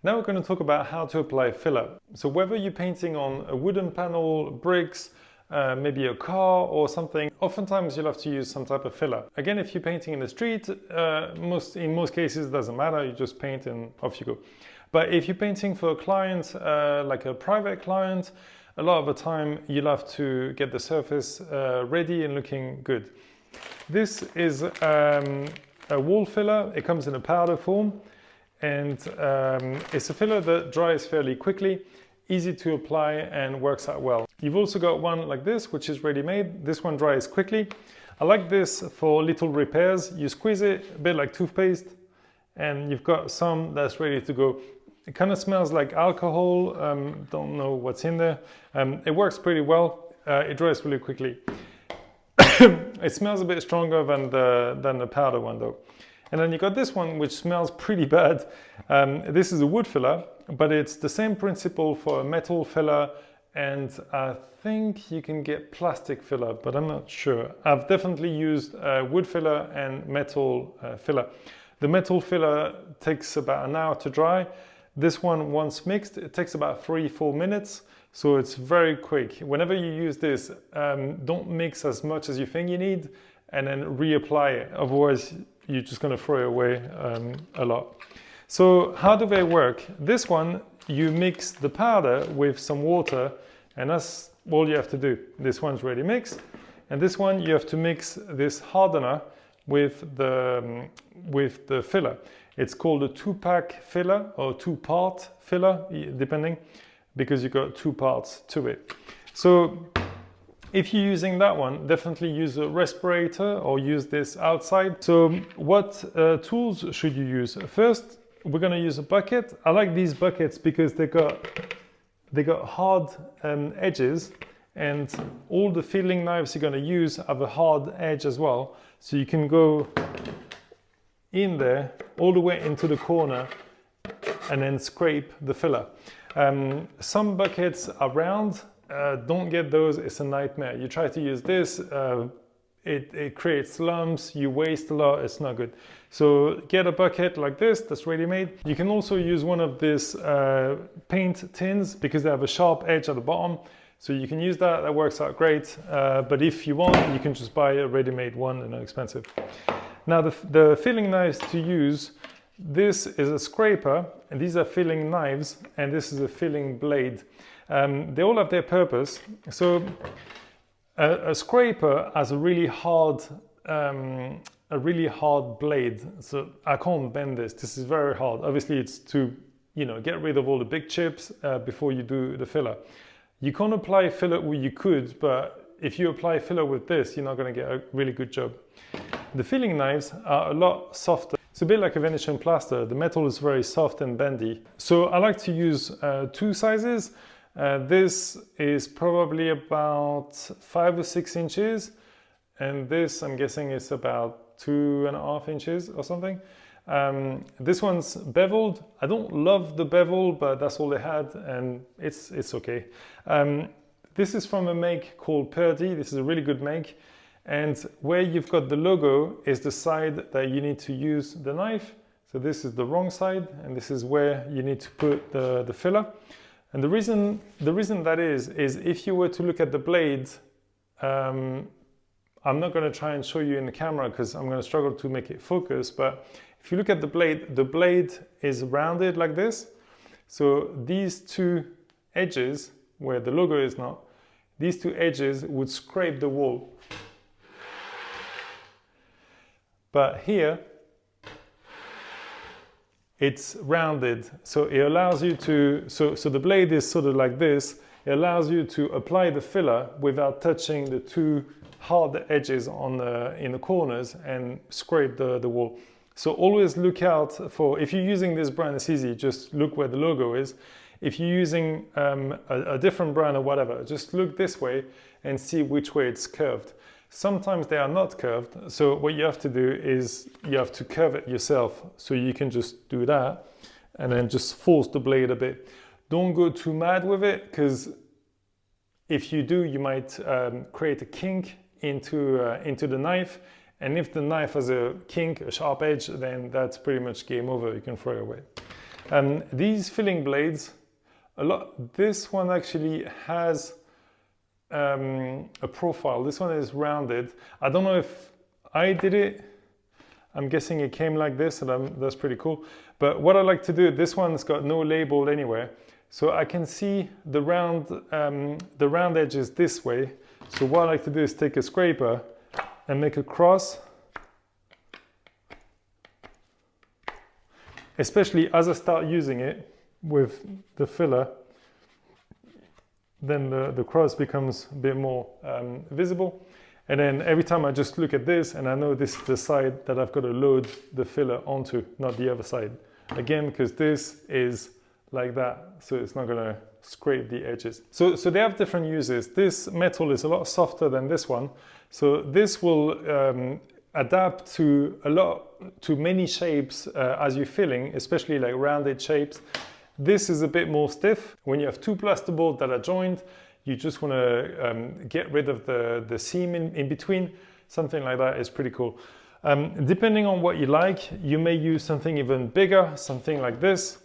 Now we're going to talk about how to apply filler. So whether you're painting on a wooden panel, bricks, maybe a car or something, oftentimes you'll have to use some type of filler. Again, if you're painting in the street, in most cases it doesn't matter, you just paint and off you go. But if you're painting for a client, like a private client, a lot of the time you'll have to get the surface ready and looking good. This is a wall filler. It comes in a powder form. And it's a filler that dries fairly quickly, easy to apply and works out well. You've also got one like this, which is ready-made. This one dries quickly. I like this for little repairs. You squeeze it a bit like toothpaste and you've got some that's ready to go. It kind of smells like alcohol. Don't know what's in there. It works pretty well. It dries really quickly. It smells a bit stronger than the powder one though. And then you got this one, which smells pretty bad. This is a wood filler, but it's the same principle for a metal filler, and I think you can get plastic filler, but I'm not sure. I've definitely used wood filler and metal filler. The metal filler takes about an hour to dry. This one, once mixed, it takes about 3-4 minutes, so it's very quick. Whenever you use this, don't mix as much as you think you need, and then reapply it. Otherwise, you're just going to throw it away a lot. So how do they work? This one, you mix the powder with some water, and that's all you have to do. This one's ready mixed, and this one you have to mix this hardener with the filler. It's called a 2-pack filler or 2-part filler, depending, because you've got 2 parts to it. So if you're using that one, definitely use a respirator or use this outside. So what tools should you use? First, we're going to use a bucket. I like these buckets because they got hard edges, and all the filling knives you're going to use have a hard edge as well. So you can go in there all the way into the corner and then scrape the filler. Some buckets are round. Don't get those, it's a nightmare. You try to use this, it creates lumps, you waste a lot, it's not good. So get a bucket like this that's ready-made. You can also use one of these paint tins because they have a sharp edge at the bottom. So you can use that, that works out great. But if you want, you can just buy a ready-made one, and they're expensive. Now the filling knives to use, this is a scraper, and these are filling knives, and this is a filling blade. They all have their purpose. So a scraper has a really hard blade. So I can't bend this. This is very hard. Obviously, it's to get rid of all the big chips before you do the filler. You can't apply filler. Well, you could, but if you apply filler with this, you're not going to get a really good job. The filling knives are a lot softer. It's a bit like a Venetian plaster. The metal is very soft and bendy. So I like to use 2 sizes. This is probably about 5 or 6 inches, and this, I'm guessing, is about 2.5 inches or something. This one's beveled. I don't love the bevel, but that's all they had, and it's okay. This is from a make called Purdy. This is a really good make, and where you've got the logo is the side that you need to use the knife. So this is the wrong side, and this is where you need to put the filler. And the reason that is if you were to look at the blade, I'm not going to try and show you in the camera because I'm going to struggle to make it focus, but if you look at the blade is rounded like this. So these 2 edges, where the logo is not, these 2 edges would scrape the wall. But here, it's rounded, so it allows you to, so the blade is sort of like this. It allows you to apply the filler without touching the 2 hard edges in the corners and scrape the wall. So always look out for, if you're using this brand, it's easy, just look where the logo is. If you're using a different brand or whatever, just look this way and see which way it's curved. Sometimes they are not curved, so what you have to do is you have to curve it yourself. So you can just do that and then just force the blade a bit. Don't go too mad with it, because if you do, you might create a kink into the knife, and if the knife has a kink, a sharp edge, then that's pretty much game over. You can throw it away. These filling blades, this one actually has a profile. This one is rounded. I don't know if I did it. I'm guessing it came like this, and that's pretty cool. But what I like to do, this one's got no label anywhere, so I can see the round edges this way. So what I like to do is take a scraper and make a cross, especially as I start using it with the filler. Then the cross becomes a bit more visible. And then every time I just look at this, and I know this is the side that I've got to load the filler onto, not the other side. Again, because this is like that, so it's not going to scrape the edges. So they have different uses. This metal is a lot softer than this one. So this will adapt to many shapes as you're filling, especially like rounded shapes. This is a bit more stiff. When you have two plasterboards that are joined, you just want to get rid of the seam in between. Something like that is pretty cool. Depending on what you like, you may use something even bigger, something like this,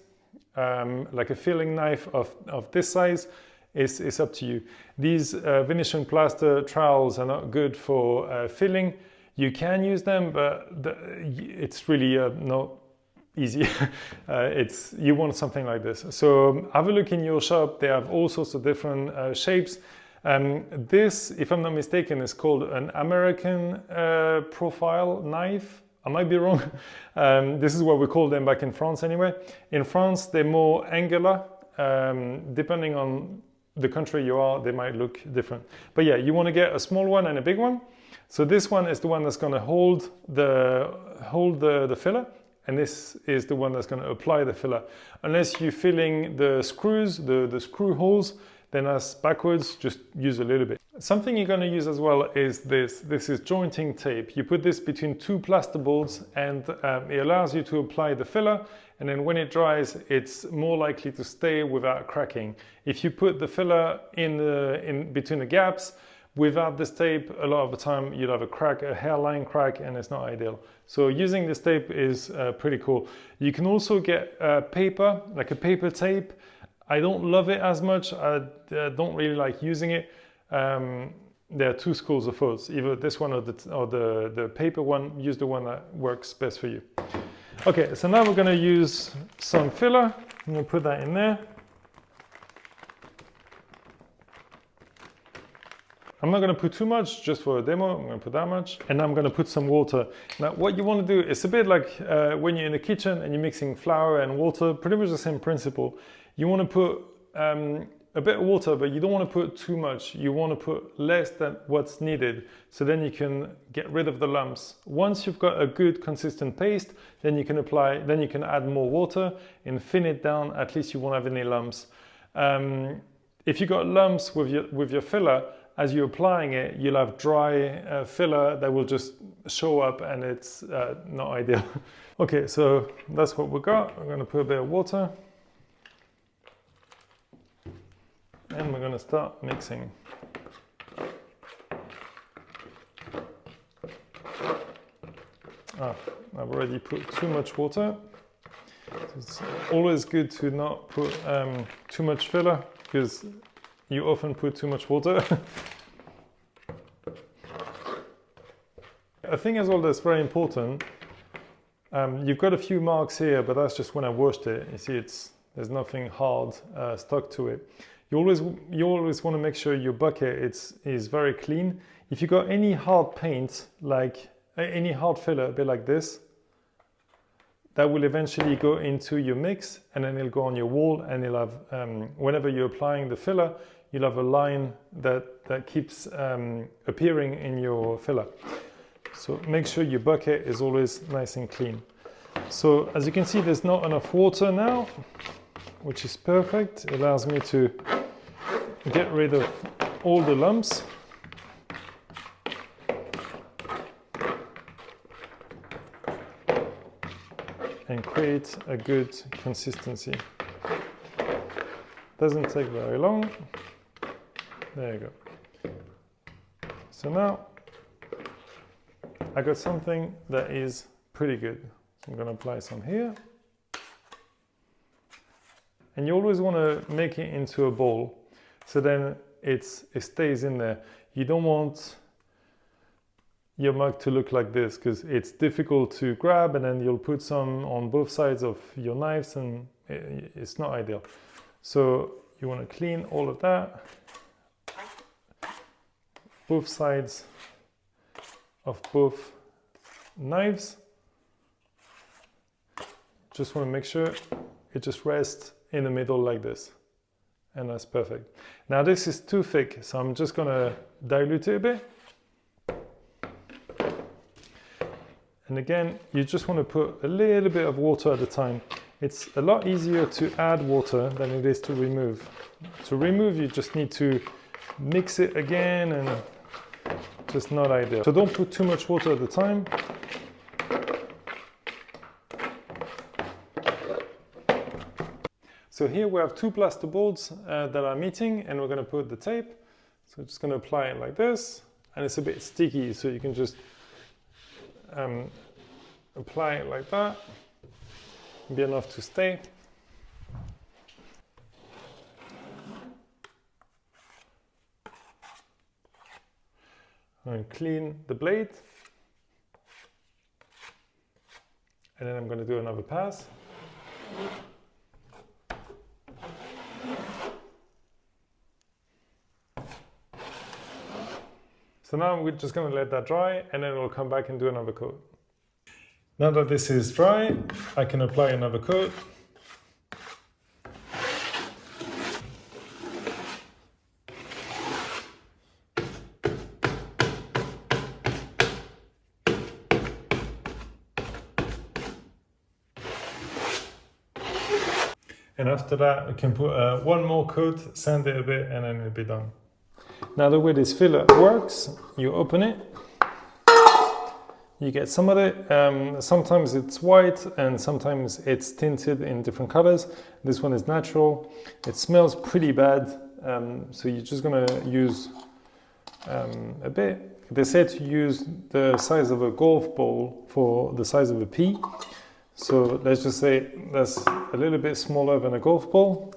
like a filling knife of this size. It's up to you. These Venetian plaster trowels are not good for filling. You can use them, but it's really not easy. You want something like this. So have a look in your shop. They have all sorts of different shapes. This, if I'm not mistaken, is called an American profile knife. I might be wrong. This is what we call them back in France anyway. In France, they're more angular. Depending on the country you are, they might look different. But yeah, you want to get a small one and a big one. So this one is the one that's going to hold the filler. And this is the one that's going to apply the filler. Unless you're filling the screws, the screw holes, then as backwards, just use a little bit. Something you're going to use as well is this. This is jointing tape. You put this between two plasterboards, and it allows you to apply the filler. And then when it dries, it's more likely to stay without cracking. If you put the filler in between the gaps, without this tape, a lot of the time you'll have a crack, a hairline crack, and it's not ideal. So using this tape is pretty cool. You can also get paper, like a paper tape. I don't love it as much. I don't really like using it. There are two schools of thoughts, either this one or the paper one. Use the one that works best for you. Okay, so now we're going to use some filler. I'm going to put that in there. I'm not going to put too much, just for a demo. I'm going to put that much, and I'm going to put some water. Now, what you want to do, it's a bit like when you're in the kitchen and you're mixing flour and water, pretty much the same principle. You want to put a bit of water, but you don't want to put too much. You want to put less than what's needed, so then you can get rid of the lumps. Once you've got a good consistent paste, then you can add more water and thin it down. At least you won't have any lumps. If you got lumps with your filler, as you're applying it, you'll have dry filler that will just show up, and it's not ideal. Okay, so that's what we got. We're going to put a bit of water, and we're going to start mixing. I've already put too much water. It's always good to not put too much filler, because you often put too much water. A thing as well that's very important, you've got a few marks here, but that's just when I washed it. You see, there's nothing hard stuck to it. You always want to make sure your bucket is very clean. If you've got any hard paint, like any hard filler, a bit like this, that will eventually go into your mix, and then it'll go on your wall, and you'll have, whenever you're applying the filler, you'll have a line that keeps appearing in your filler. So make sure your bucket is always nice and clean. So as you can see, there's not enough water now, which is perfect. It allows me to get rid of all the lumps. And create a good consistency. Doesn't take very long. There you go. So now I got something that is pretty good. So I'm going to apply some here. and you always want to make it into a ball, so then it stays in there. You don't want your mug to look like this because it's difficult to grab, and then you'll put some on both sides of your knives and it's not ideal. So you want to clean all of that, both sides of both knives. Just want to make sure it just rests in the middle like this, and that's perfect. Now this is too thick, so I'm just going to dilute it a bit. And again, you just want to put a little bit of water at a time. It's a lot easier to add water than it is to remove. To remove, you just need to mix it again, and just not ideal. So don't put too much water at a time. So here we have two plasterboards that are meeting, and we're going to put the tape. So I'm just going to apply it like this, and it's a bit sticky, so you can just apply it like that, be enough to stay. And clean the blade, and then I'm going to do another pass. So now we're just going to let that dry, and then we'll come back and do another coat. Now that this is dry, I can apply another coat. And after that, I can put one more coat, sand it a bit, and then it'll be done. Now the way this filler works, you open it, you get some of it. Sometimes it's white and sometimes it's tinted in different colors. This one is natural. It smells pretty bad, so you're just gonna use a bit. They say to use the size of a golf ball for the size of a pea. So let's just say that's a little bit smaller than a golf ball.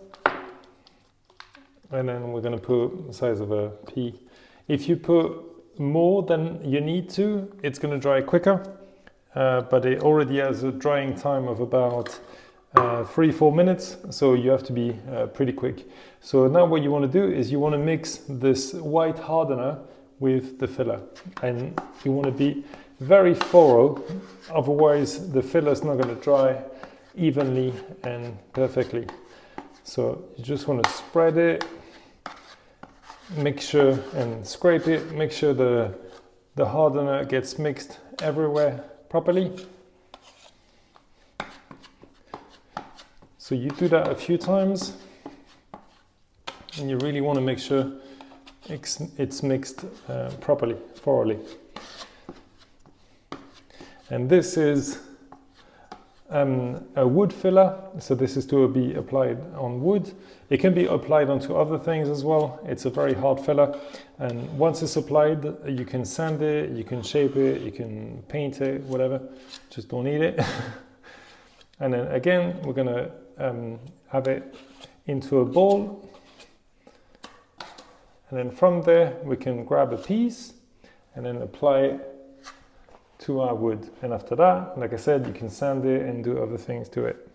And then we're going to put the size of a pea. If you put more than you need to, it's going to dry quicker, but it already has a drying time of about 3-4 minutes, so you have to be pretty quick. So now what you want to do is you want to mix this white hardener with the filler, and you want to be very thorough, otherwise the filler is not going to dry evenly and perfectly. So you just want to spread it, make sure, and scrape it, make sure the hardener gets mixed everywhere properly. So you do that a few times, and you really want to make sure it's mixed properly, thoroughly. And this is a wood filler, so this is to be applied on wood. It can be applied onto other things as well. It's a very hard filler, and once it's applied, you can sand it, you can shape it, you can paint it, whatever. Just don't eat it. And then again, we're gonna have it into a bowl, and then from there we can grab a piece and then apply it to our wood. And after that, like I said, you can sand it and do other things to it.